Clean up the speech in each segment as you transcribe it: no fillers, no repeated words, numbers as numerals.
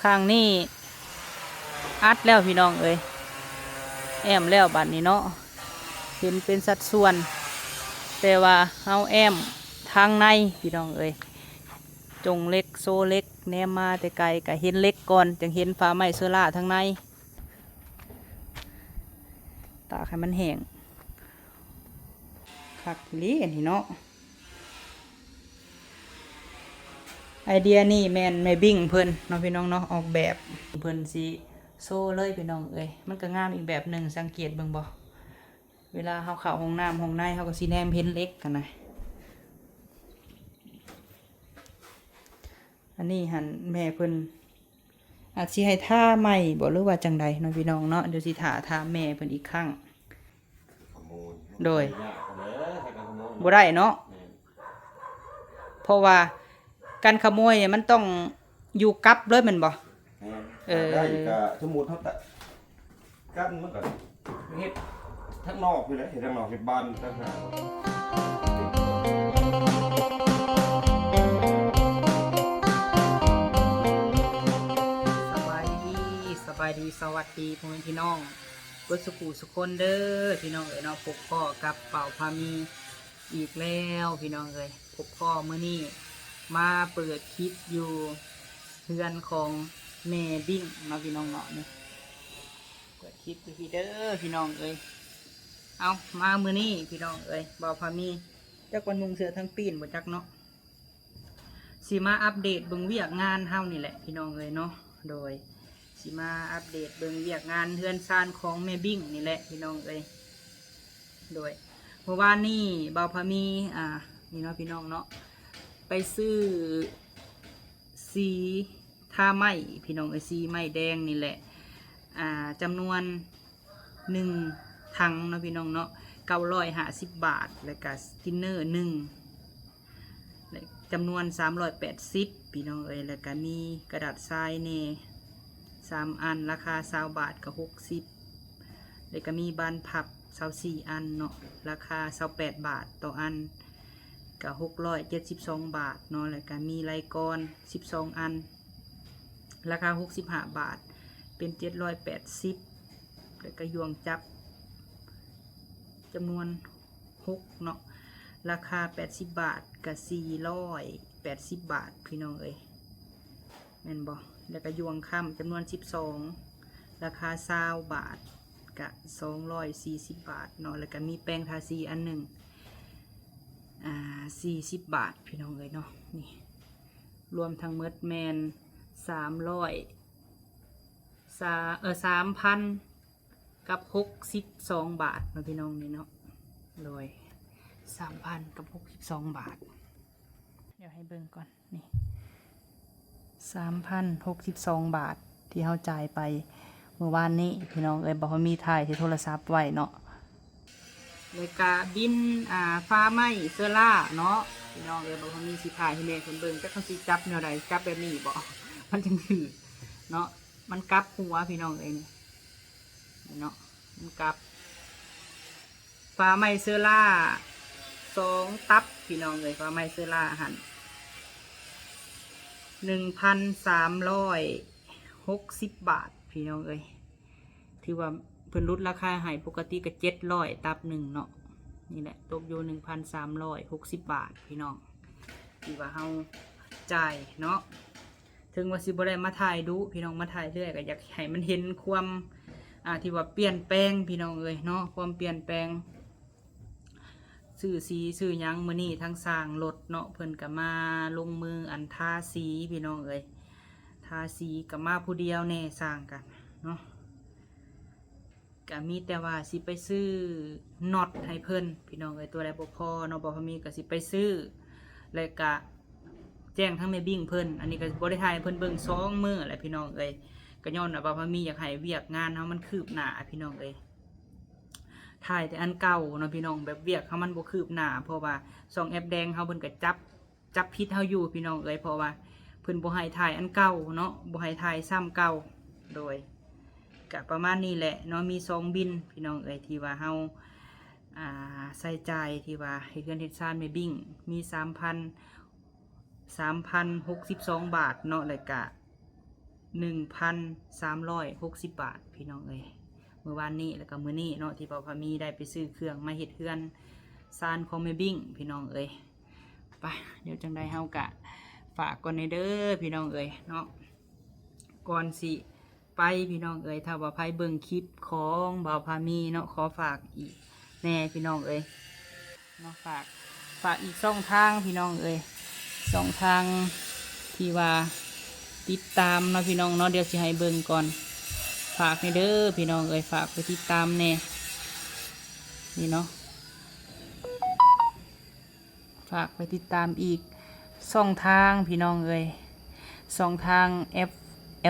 ข้างนี้อัดแล้วพี่น้องเอ้ยแอมแล้วบัดนี้เนาะเห็นเป็นสัดส่วนแต่ว่าเฮาแอมทางในพี่น้องเอ้ยจงเล็กโซเล็กแนมมาแต่ไกลก็เห็นเล็กก่อนจึงเห็นฟ้าไม้เสื้อล่าทางในตากให้มันแห้งคักลีอันนี้เนาะไอเดียนี่แมนแม่บิ้งเพิ่นเนาะพี่น้องเนาะออกแบบเพิ่นสิโซ่เลยพี่น้องเอ้ยมันก็งามอีกแบบหนึ่งสังเกตเบิ่งบ่เวลาเฮาเข้าห้องน้ำห้องในเฮาก็สิแนมเห็นเล็กกันนะอันนี้หันแม่เพิ่นอาจสิให้ท่าใหม่บ่หรือว่าจังใดเนาะพี่น้องเนาะเดี๋ยวสิท่าแม่เพิ่นอีกครั้งโดยบ่ได้เนาะเพราะว่าการขโมยเนี่ยมันต้องอยู่กับเลยแม่นบ่ได้ก็สมมุติเฮาตะกันมันก็เฮ็ดทั้งนอกนี่แหละเฮ็ดทั้งนอกเฮ็ดบ้านต่างหากสบายดีสวัสดีพ่อแม่พี่น้องเบิดสุขุสุคนเด้อพี่น้องเอ้ยเนาะพบพ่อกับเป่าพามีอีกแล้วพี่น้องเอ้ยพบพ่อมื้อนี้มาเปิดคลิปอยู่เฮือนของแม่บิ้งมาพี่น้องเนาะนี่เปิดคลิปอยู่พี่เด้อพี่น้องเอ้ยเอามามื้อนี้พี่น้องเอ้ยเป่าพามีจักวันมุงเสือทั้งปีนบ่จักเนาะสิมาอัปเดตเบิ่งเวียกงานเฮานี่แหละพี่น้องเอ้ยเนาะโดยสิมาอัปเดตเบิ่งเวียกงานเฮือนซานของแม่บิ้งนี่แหละพี่น้องเอ้ยโดยเมื่อวานนี้เบาพามีนี่เนาะพี่น้องเนาะไปซื้อสีทาไหมพี่น้องเอ้ยสีไหมแดงนี่แหละจำนวน1 ถังเนาะพี่น้องเนาะ950 บาทแล้วก็สตินเนอร์1จำนวน380พี่น้องเอ้ยแล้วก็มีกระดาษทรายเน่3 อันราคา20 บาทกับ60แล้วก็มีบานพับ24 อันเนาะราคา28 บาทต่ออันกับ672 บาทเนาะแล้วก็มีไลกอน12 อันราคา65 บาทเป็น780แล้วก็ยวงจับจำนวน6เนาะราคา80 บาทกับ480 บาทพี่น้องเอ้ยแม่นบ่แล้วก็ยวงค่ำจำนวน12ราคา20 บาทกับ240 บาทเนาะแล้วก็มีแป้งทาสีอันหนึ่ง40 บาทพี่น้องเอ้ยเนาะนี่รวมทั้งหมดแมน3,000กับ62 บาทเนาะพี่น้องนี่เนาะโดย3,000กับ62 บาทเดี๋ยวให้เบิ่งก่อนนี่3,062 บาทที่เขาจ่ายไปเมื่อวานนี้พี่น้องเอ้ยบอกว่ามีถ่ายที่โทรศัพท์ไว้เนาะเลยกาบินฟ้าไหมเสื้อล่าเนาะพี่น้องเอ้ยบอกว่ามีสิถ่ายให้แม่คนเบิ่งแต่เขาสิจับแนวใดจับแบบนี้บ่มันจังถือเนาะมันกลับหัวพี่น้องเอ้ยนี่เนาะมันกลับฟ้าไหมเสื้อล่า2 ตับพี่น้องเอ้ยฟ้าไหมเสื้อล่าหั่น1,360 บาทพี่น้องเอ้ยที่ว่าเพิ่นลดราคาให้ปกติก็700 ตับหนึ่งเนาะนี่แหละตกอยู่1,360 บาทพี่น้องที่ว่าเฮาจ่ายเนาะถึงว่าสิบ่ได้มาถ่ายดูพี่น้องมาถ่ายเรื่อยก็อยากให้มันเห็นความที่ว่าเปลี่ยนแปลงพี่น้องเอ้ยเนาะความเปลี่ยนแปลงซื้อสีซื้อหยังมื้อนี้ทั้งสร้างรถเนาะเพิ่นก็มาลงมือทาสีพี่น้องเอ้ยทาสีก็มาผู้เดียวแน่สร้างกันเนาะก็มีแต่ว่าสิไปซื้อน็อตให้เพิ่นพี่น้องเอ้ยตัวใดบ่พอเนาะบ่พอมีก็สิไปซื้อแล้วก็แจ้งทั้งแม่บิ้งเพิ่นอันนี้ก็บ่ได้ถ่ายเพิ่นเบิ่ง2 มื้อแหละพี่น้องเอ้ยก็ย้อนว่าบ่พอมีอยากให้เวียกงานเฮามันคืบหน้าพี่น้องเอ้ยถ่ายแต่อันเก่าเนาะพี่น้องแบบเวียกเฮามันบ่คืบหน้าเพราะว่า2แอปแดงเฮาเพิ่นก็จับผิดเฮาอยู่พี่น้องเอ้ยเพราะว่าเพิ่นบ่ให้ถ่ายอันเก่าเนาะบ่ให้ถ่ายซ้ำเก่าโดยก็ประมาณนี้แหละเนาะมี2 บินพี่น้องเอ้ยที่ว่าเฮาใส่ใจที่ว่าให้เฮือนเฮ็ดซ่านแม่บิ้งมี3,062 บาทเนาะแล้วก็ 1,360 บาทพี่น้องเอ้ยเมื่อวานนี้แล้วก็มื้อนี้เนาะที่บ่าวพามีได้ไปซื้อเครื่องมาเฮ็ดเฮือนซานของแม่บิ้งพี่น้องเอ้ยไปเดี๋ยวจังได้เฮากะฝากก่อนในเด้อพี่น้องเอ้ยเนาะก่อนสิไปพี่น้องเอ้ยถ้าว่าใครเบิ่งคลิปของบ่าวพามีเนาะขอฝากอีกแน่พี่น้องเอ้ยเนาะฝากอีกช่องทางพี่น้องเอ้ยช่องทางที่ว่าติดตามเนาะพี่น้องเนาะเดี๋ยวสิให้เบิ่งก่อนฝากในเด้อพี่น้องเอ้ยฝากไปติดตามแน่นี่เนาะฝากไปติดตามอีกช่องทางพี่น้องเอ้ยช่องทางแอ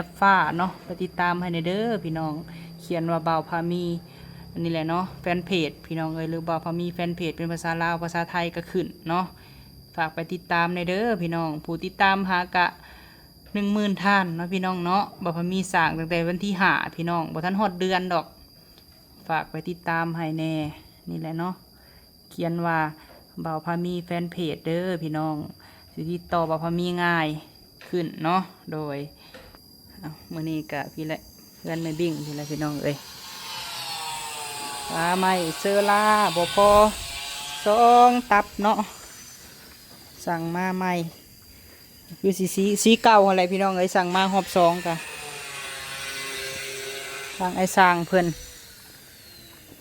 ปฟ้าเนาะไปติดตามให้ในเด้อพี่น้องเขียนว่าบ่าวพามีอันนี้แหละเนาะแฟนเพจพี่น้องเอ้ยหรือบ่าวพามีแฟนเพจเป็นภาษาลาวภาษาไทยก็ขึ้นเนาะฝากไปติดตามในเด้อพี่น้องผู้ติดตามหากะ10,000 ท่านเนาะพี่น้องเนาะบ่าวพามีสร้างตั้งแต่วันที่5พี่น้องบ่ทันฮอดเดือนดอกฝากไปติดตามให้แน่นี่แหละเนาะเขียนว่าบ่าวพามีแฟนเพจเด้อพี่น้องสิติดต่อบ่าวพามีง่ายขึ้นเนาะโดยมื้อนี้กะพี่ละเพื่อนแม่บิ้งพี่ละพี่น้องเอ้ยปลาไม่เซอร่าบ่พอ2 ตับเนาะสั่งมาใหม่คือสีเก่าอะไรพี่น้องเอ้ยสั่งมาหอบ2กะทางไอ้สร้างเพิ่น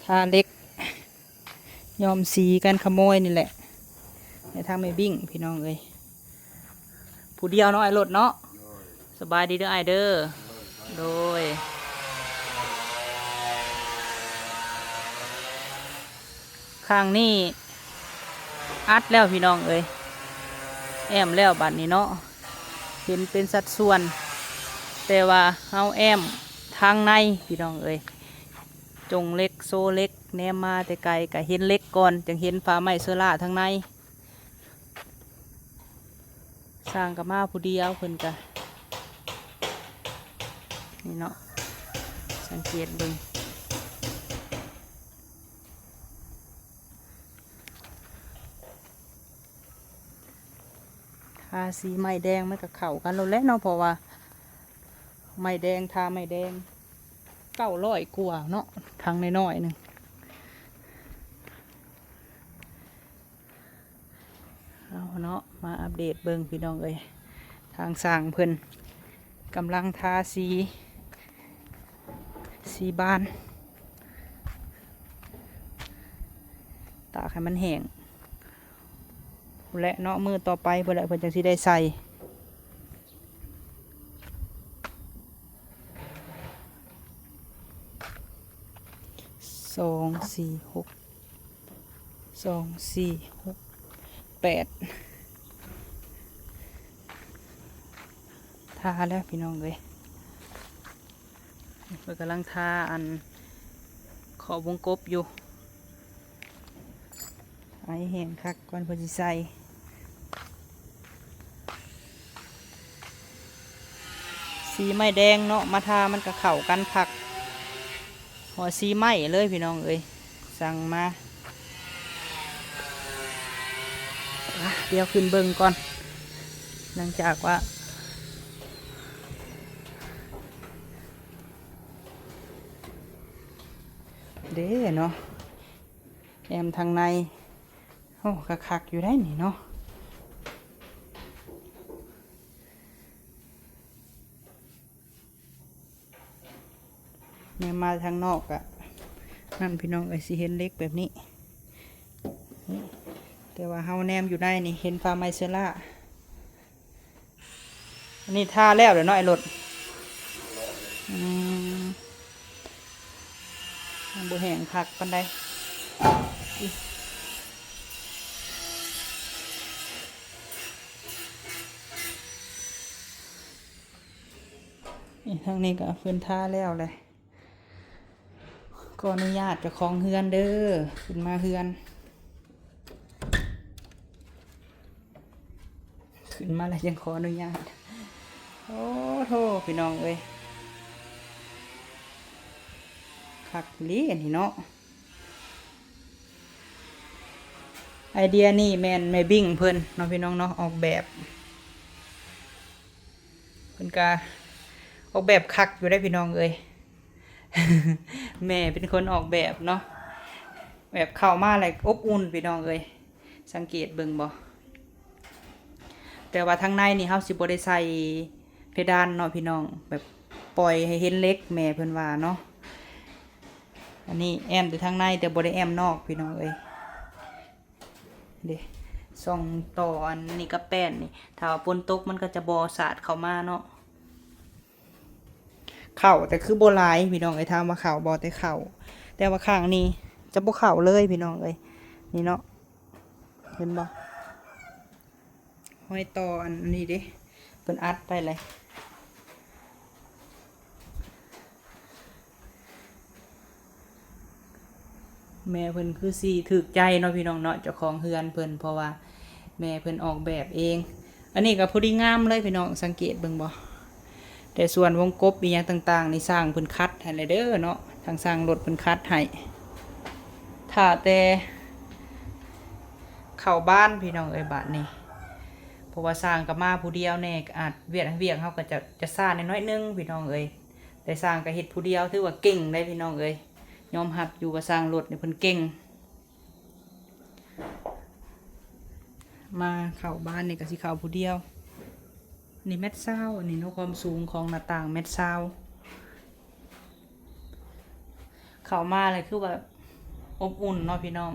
ทาเล็กยอมสีกันขโมยนี่แหละในทางแม่บิ้งพี่น้องเอ้ยผู้เดียวเนาะไอ้รถเนาะสบายดีเด้อไอเด้อโดยข้างนี้อัดแล้วพี่น้องเอ้ยแอมแล้วบัดนี้เนาะเห็นเป็นสัดส่วนแต่ว่าเฮาแอมทางในพี่น้องเอ้ยจงเล็กโซเล็กแนมมาแต่ไกลก็เห็นเล็กก่อนจึงเห็นฟ้าไม้เซอร่าทางในสร้างกับมาผู้เดียวเพิ่นกะนี่เนาะสังเกตเบิ่งทาสีไม้แดงมันก็เข้ากันแล้วแหละเนาะเพราะว่าไม้แดงทาไม้แดง900 กว่าเนาะทางน้อยๆหนึงเอาเนาะมาอัปเดตเบิ่งพี่น้องเอ้ยทางสร้างเพิ่นกำลังทาสีบานตากให้มันแห้งและเนาะมือต่อไปเพื่อเพิ่นจังสิได้ใส่2 4 6 ทาแล้วพี่น้องเลยเพิ่นกำลังทาอันขอบวงกบอยู่ไอแห้งคักก่อนเพิ่นสิใส่สีไม้แดงเนาะมาทามันก็เข้ากันคักหัวสีไม้เลยพี่น้องเอ้ยสั่งมาเดี๋ยวขึ้นเบิ่งก่อนหลังจากว่าเด้เนาะแอมทางในโอ้คักๆอยู่ได้นี่เนาะเนี่ยมาทางนอกอะนั่นพี่น้องไอ้สิเห็นเล็กแบบนี้แต่ว่าเฮาแนมอยู่ได้นี่เห็นฟาร์มไมเซล่าอันนี้ท่าแล้วเดี๋ยวน้อยรถมันบ่แห้งคักปานใดนี่ทางนี้ก็เพิ่นท่าแล้วเลยก็อนุญาตเจ้าของเฮือนเด้อขึ้นมาเฮือนขึ้นมาแล้วยังขออนุญาตโอ้โธ่พี่น้องเอ้ยคักลีอันนี้เนาะไอเดียนี่แมนแม่บิ้งเพิ่นเนาะพี่น้องเนาะออกแบบเพิ่นกา ออกแบบคักอยู่ได้พี่น้องเอ้ย แม่เป็นคนออกแบบเนาะแบบเข้ามาอะไรอบอุ่นพี่น้องเอ้ยสังเกตเบิ่งบ่แต่ว่าทางในนี่เฮาสิบ่ได้ใส่เพดานเนาะพี่น้องแบบปล่อยให้เห็นเล็กแม่เพิ่นว่าเนาะอันนี้แอมแต่ทางในแต่บ่ได้แอมนอกพี่น้องเอ้ยเด้ส่องต่ออันนี้ก็แป้นนี่ถ้าว่าฝนตกมันก็จะบ่สาดเข้ามาเนาะเข้าแต่คือบ่หลายพี่น้องเอ้ยถามว่าเข้าบ่แต่เข้าแต่ว่าข้างนี้จะบ่เข้าเลยพี่น้องเอ้ยนี่เนาะเห็นบ่ห้อยต่ออันนี้เด้เพิ่นอัดไปเลยแม่เพิ่นคือสิถูกใจเนาะพี่น้องเนาะเจ้าของเฮือนเพิ่นเพราะว่าแม่เพิ่นออกแบบเองอันนี้ก็พอดีงามเลยพี่น้องสังเกตเบิ่งบ่แต่ส่วนวงกบอีหยังต่างๆนี่สร้างเพิ่นคัดให้เลยเด้อเนาะทางสร้างรถเพิ่นคัดให้ถ้าแต่เข้าบ้านพี่น้องเอ้ยบาดนี้เพราะว่าสร้างก็มาผู้เดียวแน่ก็อาจเวียกเฮาก็จะซ่าน้อยๆนึงพี่น้องเอ้ยแต่สร้างก็เฮ็ดผู้เดียวถือว่าเก่งได้พี่น้องเอ้ยยอมรับอยู่กับสร้างรถนี่เพิ่นเก่งมาเข้าบ้านนี่ก็สิเข้าผู้เดียวนี่เม็ดเศร้าอันนี้เนาะความสูงของหน้าต่างเม็ดเศร้าเข้ามาเลยคือว่าอบอุ่นเนาะพี่น้อง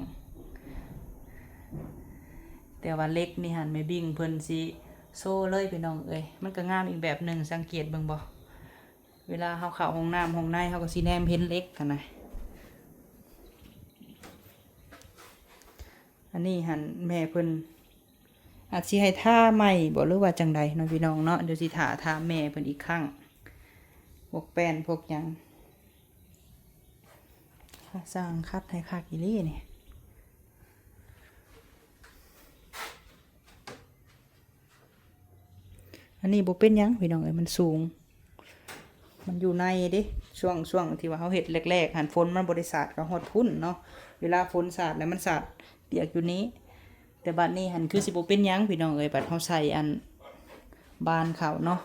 แต่ว่าเล็กนี่หันไม่บิ่งเพิ่นสิโซ่เลยพี่น้องเอ้ยมันก็งามอีกแบบหนึ่งสังเกตเบิ่งบ่เวลาเฮาเข้าห้องน้ำห้องในเฮาก็สิแนมเห็นเล็กกันนะอันนี้หันแม่เพิ่นอาจสิให้ท่าใหม่บ่หรือว่าจังใดเนาะพี่น้องเนาะเดี๋ยวสิท่าแม่เพิ่นอีกครั้งพวกแป้นพวกหยังสร้างคัดให้คักอีหลีนี่อันนี้บ่เป็นหยังพี่น้องเอ้ยมันสูงมันอยู่ในเด้ช่วงที่ว่าเฮาเฮ็ดแรกๆหันฝนมันบ่ได้สาดก็ฮอดพุ่นเนาะเวลาฝนสาดแล้วมันสาดเปียกอยู่นี้แต่บัดนี้หันคือสิบ่เป็นหยังพี่น้องเอ้ยบัดเฮาใส่อันบานเขาเนาะ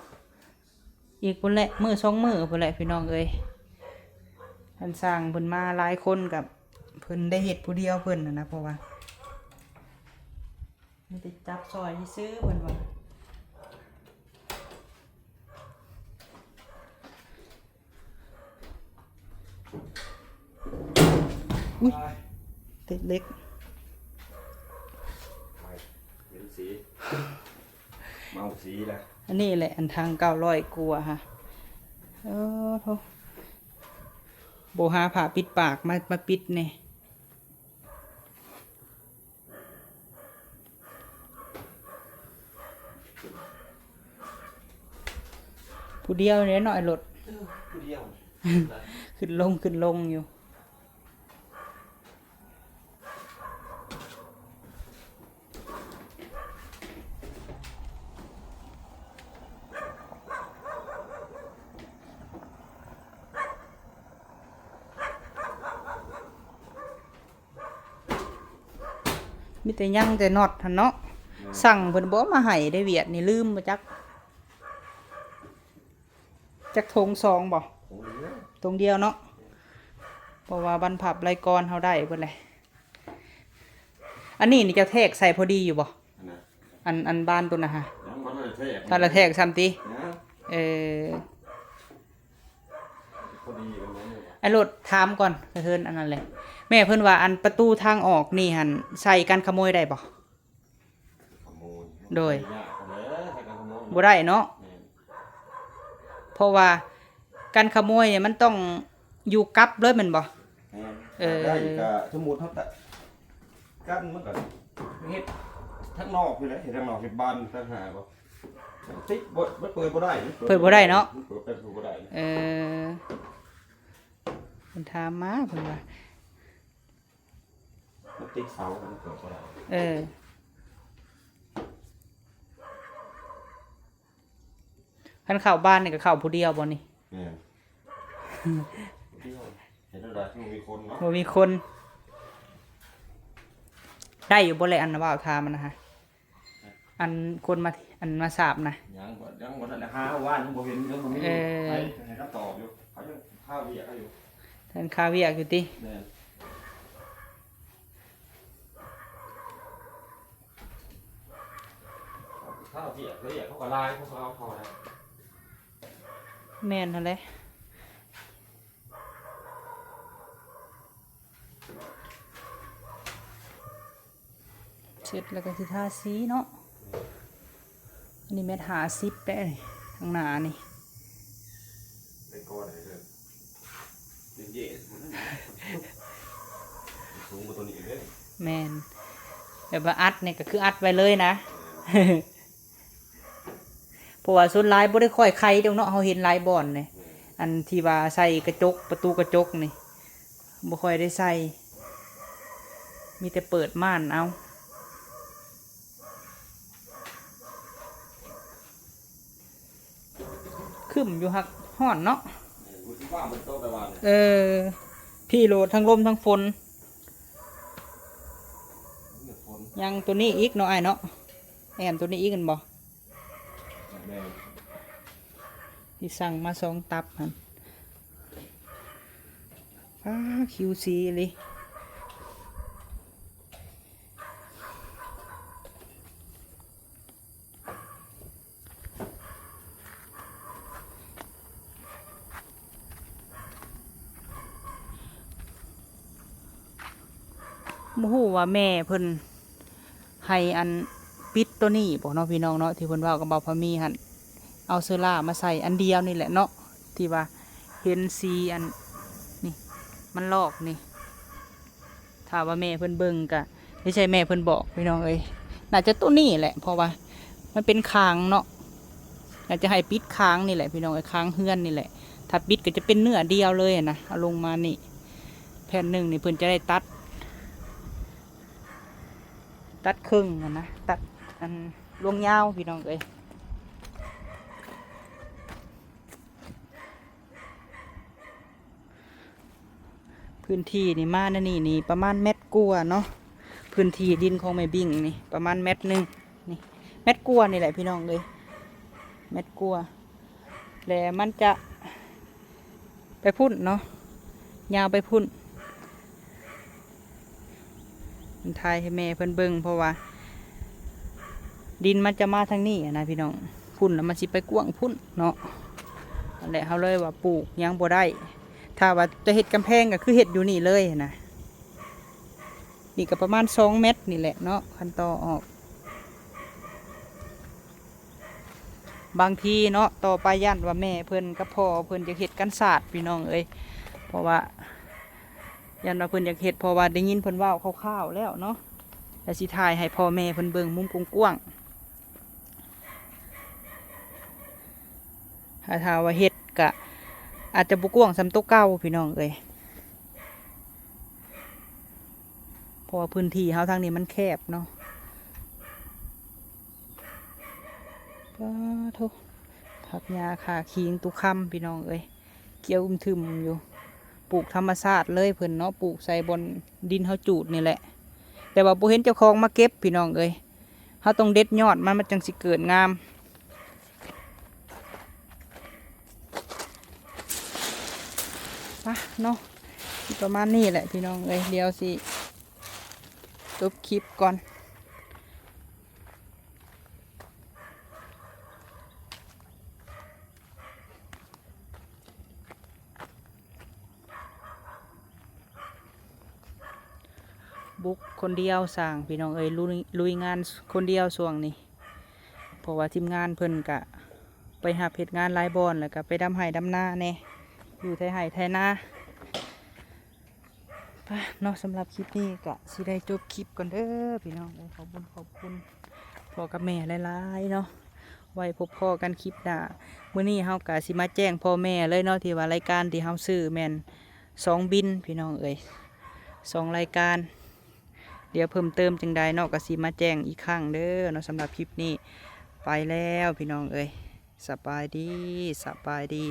อีกพุ่นแหละมื้อ2มื้อพุ่นแหละพี่น้องเอ้ยท่านสร้างเพิ่นมาหลายคนกับเพิ่นได้เฮ็ดผู้เดียวเพิ่นนะเพราะว่ามีแต่จับซอยซื้อเพิ่นว่าอุ้ยติดเล็กเห็นสีเมาสีแล้วอันนี้แหละอันทาง900กว่าค่ะโธ่โบหาผ้าปิดปากมาปิดเนี่ยผู้เดียวเนี่ยหน่อยรถผู้เดียว ขึ้นลงอยู่มีแต่ยังแต่น็อตหั่นเนาะสั่งเพิ่นบ่มาให้ได้เวียดนี่ลืมบ่จักทง2บ่ทงเดียวเนาะเพราะว่าบรรพับรายกรเฮาได้เพิ่นแหละอันนี้นี่จะแทกใส่พอดีอยู่บ่อันบ้านตัวน่ะฮะถ้าละแทกซ้ำติพอดีกันไหมไอ้รถถามก่อนเพิ่นอันนั้นแหละแม่เพิ่นว่าอันประตูทางออกนี่หั่นใส่กันขโมยได้บ่โดยบ่ได้เนาะเพราะว่าการขโมยเนี่ยมันต้องอยู่กับเลยแม่นบ่ได้ก็สมมุติเฮาตัดกันมันก็เฮ็ดทั้งนอกอยู่แล้วเฮ็ดทั้งนอกเฮ็ดบ้านทั้งหาบ่ติบ่เปิดบ่ได้เปิดบ่ได้เนาะเปิดบ่ได้เพิ่นถามมาเพิ่นว่ามันติดเสามันเปิดบ่ได้คันเข้าบ้านนี่ก็เข้าผู้เดียวบ่นี่แม่นเห็นแล้วได้มีคนเนาะบ่มีคนได้อยู่บ่แลอันน่ะว่าถามมันนะฮะอันคนมาอันมาสาบนะย ยังบ่ทันได้หาว่านยังบ่เห็นยังบ่มีให้รับตอบอยู่เขายังข้าวเวียกอยู่ท่านคาเวียกอยู่ติแม่นข้าวเวียกเขาก็ลายเขาเอาเข้าได้แม่นนั่นแหละเสร็จแล้วก็สิทาสีเนาะอันนี้เม็ด50ได้ทางหน้านี่เป็นก้อนอะไรเลยเย็นสูงกว่าตัวนี้เลยแม่นแบบว่าอัดเนี่ยก็คืออัดไว้เลยนะเพราะว่าส่วนลายบ่ได้ค่อยใครเดี๋ยวเนาะเฮาเห็นลายบ่อนนี่อันที่ว่าใส่กระจกประตูกระจกนี่บ่ค่อยได้ใส่มีแต่เปิดม่านเอาขึ้นอยู่หักฮ้อนเนาะพี่โหลดทั้งลมทั้งฝนยังตัวนี้อีกเนาะไอ้เนาะแอนตัวนี้อีกกันบ่ที่สั่งมา2 ตับฮะคิวซีเลยบ่ฮู้ว่าแม่เพิ่นให้อันปิดตัวนี้บ่เนาะพี่น้องเนาะที่เพิ่นว่ากับเบาพะมีหั่นเอาเสื้อล่ามาใส่อันเดียวนี่แหละเนาะที่ว่าเห็นสีอันนี่มันลอกนี่ถ้าว่าแม่เพิ่นเบิ่งก็ไม่ใช่แม่เพิ่นบอกพี่น้องเอ้ยน่าจะตัวนี้แหละเพราะว่ามันเป็นคางเนาะน่าจะให้ปิดคางนี่แหละพี่น้องไอ้คางเฮือนนี่แหละถ้าปิดก็จะเป็นเนื้อเดียวเลยนะเอาลงมานี่แผ่นหนึ่งนี่เพิ่นจะได้ตัดครึ่งนะตัดอันลวงยาวพี่น้องเอ้ยพื้นที่นี่มานะนี่ประมาณ1 เมตรเนาะพื้นที่ดินของแม่บิ่งนี่ประมาณ1 เมตรนี่1 เมตรนี่แหละพี่น้องเลย1 เมตรแล้วมันจะไปพุ่นเนาะยาวไปพุ่นมันทายให้แม่เพิ่นเบิ่งเพราะว่าดินมันจะมาทางนี้นะพี่น้องพุ่นแล้วมันสิไปกว้างพุ่นเนาะนั่นแหละเขาเลยว่าปลูกยังบ่ได้ถ้าว่าจะเห็ดกำแพงก็คือเห็ดอยู่นี่เลยนะนี่ก็ประมาณ2 เมตรนี่แหละเนาะคันต่อออกบางทีเนาะต่อไปยันว่าแม่เพิ่นกับพ่อเพิ่นจะเห็ดกันศาสตร์พี่น้องเอ้ยเพราะว่ายันว่าเพิ่นอยากเห็ดเพราะว่าได้ยินเพิ่นว่าคร่าวๆแล้วเนาะแต่สิถ่ายให้พ่อแม่เพิ่นเบิ่งมุมกว้างๆถ้าว่าเห็ดกะอาจจะบุกว้างสำโต๊ะเก่าพี่น้องเอ้ยเพราะว่าพื้นที่เฮาทางนี้มันแคบเนาะก็ทุกผักหญ้าขาคิงตุคำพี่น้องเอ้ยเกี่ยวทึมอยู่ปลูกธรรมชาติเลยเพิ่นเนาะปลูกใส่บนดินเฮาจูดนี่แหละแต่ว่าบ่เห็นเจ้าของมาเก็บพี่น้องเอ้ยเฮาต้องเด็ดยอดมันจังสิเกิดงามเนาะประมาณนี้แหละพี่น้องเอ้ยเดี๋ยวสิจบคลิปก่อนบุกคนเดียวสั่งพี่น้องเอ้ยลุยงานคนเดียวส่วงนี้เพราะว่าทีมงานเพิ่นกะไปหาเหตุงานหลายบอนแล้วก็ไปดำไห่ดำนาแน่อยู่ไทยไห่ไทยนาเนาะสำหรับคลิปนี้ก็สิได้จบคลิปก่อนเด้อพี่น้องขอบคุณพ่อกับแม่หลายๆเนาะไว้พบพ่อกันคลิปหน้ามื้อนี้เฮากะสิมาแจ้งพ่อแม่เลยเนาะที่ว่ารายการที่เฮาซื้อแม่น2 บินพี่น้องเอ้ย2 รายการเดี๋ยวเพิ่มเติมจังใดเนาะก็สิมาแจ้งอีกครั้งเด้อเนาะสำหรับคลิปนี้ไปแล้วพี่น้องเอ้ยสบายดี